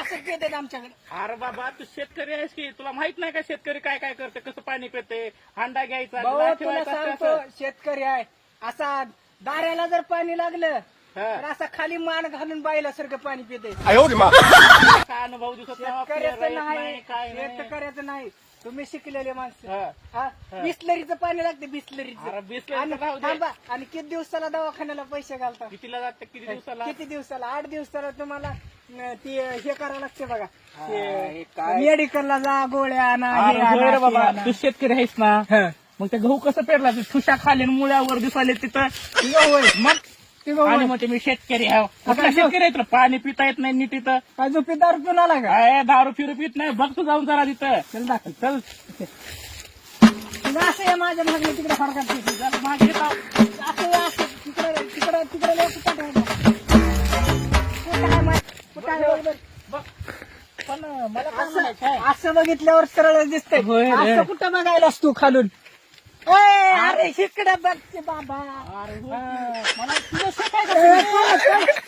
असं पेतात आमच्याकडे. अरे बाबा तू शेतकरी आहेस की तुला माहित नाही का शेतकरी काय काय करते कसं पाणी पिते हांडा घ्यायचा भाऊ ग्लास तुला ठेवायचा सांगतो असं. शेतकरी आहे असा दाऱ्याला जर पाणी लागलं हा. तर असा खाली मान घालून बाईलासारखं पाणी पिते. काय अनुभव दिसत नाही आपल्याला, शेतकऱ्याचं राहत नाही काय नाही. शेतकऱ्याचं नाही तुम्ही शिकलेले माणसं. हा. हा बिस्लरीचं पाणी लागते अरे बिस्लरीचं. बिस्लरीचं आणि राहू दे. थांबा आणि किती दिवसाला दवाखान्याला पैसे घालता कितीला जाते किती दिवसाला किती दिवसाला 8 दिवसाला तुम्हाला ती हे करावं लागते बघा हे काय? मेडिकलला जा गोळ्या आणा हे अरे होय आणा, रे ते बाबा आणा. तू शेतकरी आहेस ना हं. मग ते गहू कसं पेरला तू ठुशा खाली आणि मुळ्यावर दिसाले तिथं ती गहू होय. मग ती गहू आणि होय. मग ते मी शेतकरी आहे कुठला काय शेतकरी आहे तुला पाणी पिता येत नाही नीट इथं काय झोपेदार पिऊन आला का काय दारू फिरू पित नाही बघ तू जाऊन जरा तिथं चल दाखल चल तुला असं आहे माझ्या मागणी तिकडे फडकात जरा मागे येत आहो. असं तिकडे तिकडे तिकडे लय कुठं ठेवलं. कुठं आहे माय- कुठं आहे बरोबर. बघ पण मला काय म्हणायचं आहे? असं बघितल्यावर सरळ दिसतंय होय रे. असं कुठं बघायलास तू खालून ओय, अरे इकडे बघते बाबा अरे होय की. मला तुझं काय